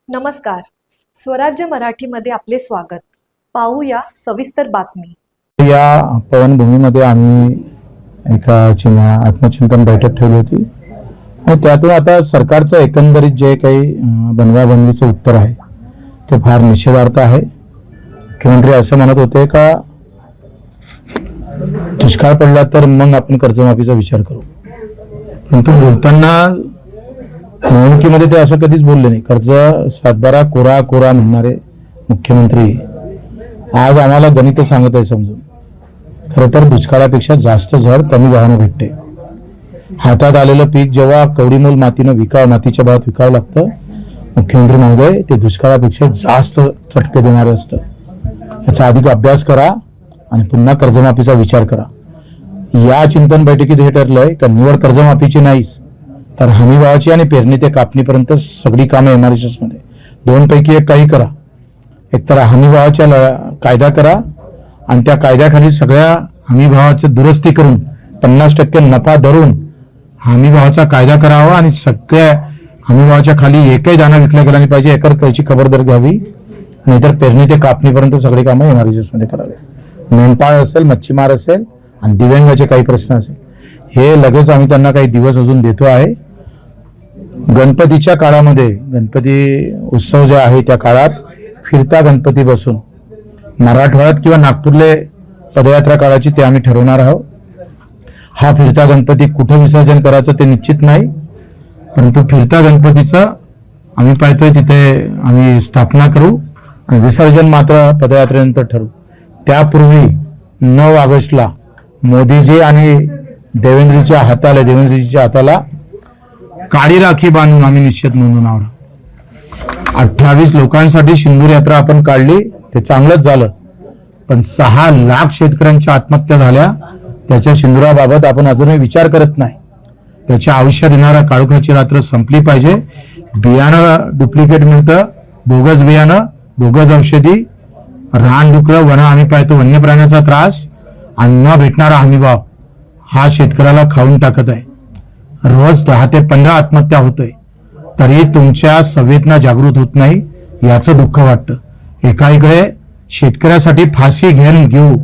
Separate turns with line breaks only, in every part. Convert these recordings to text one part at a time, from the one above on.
नमस्कार. स्वराज्य मराठीमध्ये आपले स्वागत. पाहूया सविस्तर बातमी.
या पवनभूमीमध्ये आम्ही एका आत्मचिंतन बैठक ठेवली होती आणि त्यातून आता सरकारचं एकंदरीत जे काही बनवाबनवीचं उत्तर आहे ते फार निषेधार्थ आहे. मुख्यमंत्री असं म्हणत होते का दुष्काळ पडला तर मग आपण कर्जमाफीचा विचार करू, परंतु बोलताना निवडणुकीमध्ये ते असं कधीच बोलले नाही. कर्ज सातबारा कोरा कोरा म्हणणारे मुख्यमंत्री आज आम्हाला गणित सांगत आहे समजून. खरं तर दुष्काळापेक्षा जास्त झड कमी भावानं भेटते. हातात आलेलं पीक जेव्हा कवडीमोल मातीच्या भावात विकावं लागतं, मुख्यमंत्री महोदय ते दुष्काळापेक्षा जास्त चटके देणारे असतं. याचा अधिक अभ्यास करा आणि पुन्हा कर्जमाफीचा विचार करा. या चिंतन बैठकीत हे ठरलंय का निवड कर्जमाफीची नाहीच तर हमी भावाची आणि पेरणी ते कापणीपर्यंत सगळी कामं एमआरएसएस मध्ये दोन पैकी एक काही करा. एकतर हमी भावाच्या कायदा करा आणि त्या कायद्याखाली सगळ्या हमी भावाची दुरुस्ती करून 50% नफा धरून हमी भावाचा कायदा करावा आणि सगळ्या हमी भावाच्या खाली एकही दाना विकला गेला नाही पाहिजे. एकर कैची खबरदारी घ्यावी, नाहीतर पेरणी ते कापणीपर्यंत सगळी कामं एमआरएसएस मध्ये करावे. मेंढपाळ असेल, मच्छीमार असेल आणि दिव्यांगाचे काही प्रश्न असेल हे लगेच आम्ही त्यांना काही दिवस अजून देतो आहे. गणपतीच्या काळामध्ये गणपती उत्सव जे आहे त्या काळात फिरता गणपती बसून मराठवाड्यात किंवा नागपूरले पदयात्रा काळाची ते आम्ही ठरवणार आहोत. हा फिरता गणपती कुठे विसर्जन करायचं ते निश्चित नाही, परंतु फिरता गणपतीचं आम्ही पाहतोय तिथे आम्ही स्थापना करू आणि विसर्जन मात्र पदयात्रेनंतर ठरवू. त्यापूर्वी 9 ऑगस्टला मोदीजी आणि देवेंद्रजीच्या हाताला काळी राखी बांधून आम्ही निश्चित नोंदवून आहोत. 28 लोकांसाठी सिंदूर यात्रा आपण काढली, ते चांगलंच झालं, पण 6 लाख शेतकऱ्यांच्या आत्महत्या झाल्या. त्याच्या सिंदुराबाबत आपण अजूनही विचार करत नाही. त्याच्या आयुष्यात येणारा काळोखाची रात्र संपली पाहिजे. बियाणं डुप्लिकेट मिळतं, बोगस बियाणं, बोगस औषधी, रानडुकरं, वन आम्ही पाहतो वन्य प्राण्याचा त्रास आणि न भेटणारा हमीभाव हा शेतकऱ्याला खाऊन टाकत आहे. रोज 10 ते 15 आत्महत्या होतोय, तरी तुमच्या संवेदना जागृत होत नाही, याचं दुःख वाटतं. एका इकडे शेतकऱ्यासाठी फाशी घेऊ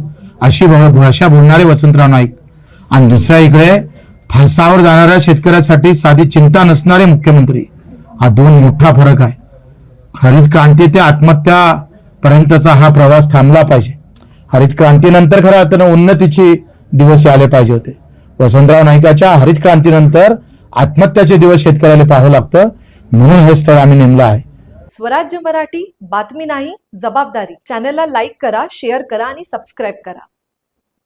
अशी भाषा बोलणारे वसंतराव नाईक आणि दुसऱ्या इकडे फासावर जाणाऱ्या शेतकऱ्यासाठी साधी चिंता नसणारे मुख्यमंत्री. हा दोन मोठा फरक आहे. हरित क्रांती ते आत्महत्या पर्यंतचा हा प्रवास थांबला पाहिजे. हरित क्रांतीनंतर खऱ्या अर्थानं उन्नतीचे दिवस आले पाहिजे होते. वसंतराव नाईकाच्या हरित क्रांतीनंतर आत्महत्याचे दिवस शेतकऱ्याला पाहावं लागतं, म्हणून हे स्थळ आम्ही नेमलं आहे.
स्वराज्य मराठी, बातमी नाही जबाबदारी. चॅनलला लाईक करा, शेअर करा आणि सबस्क्राईब करा.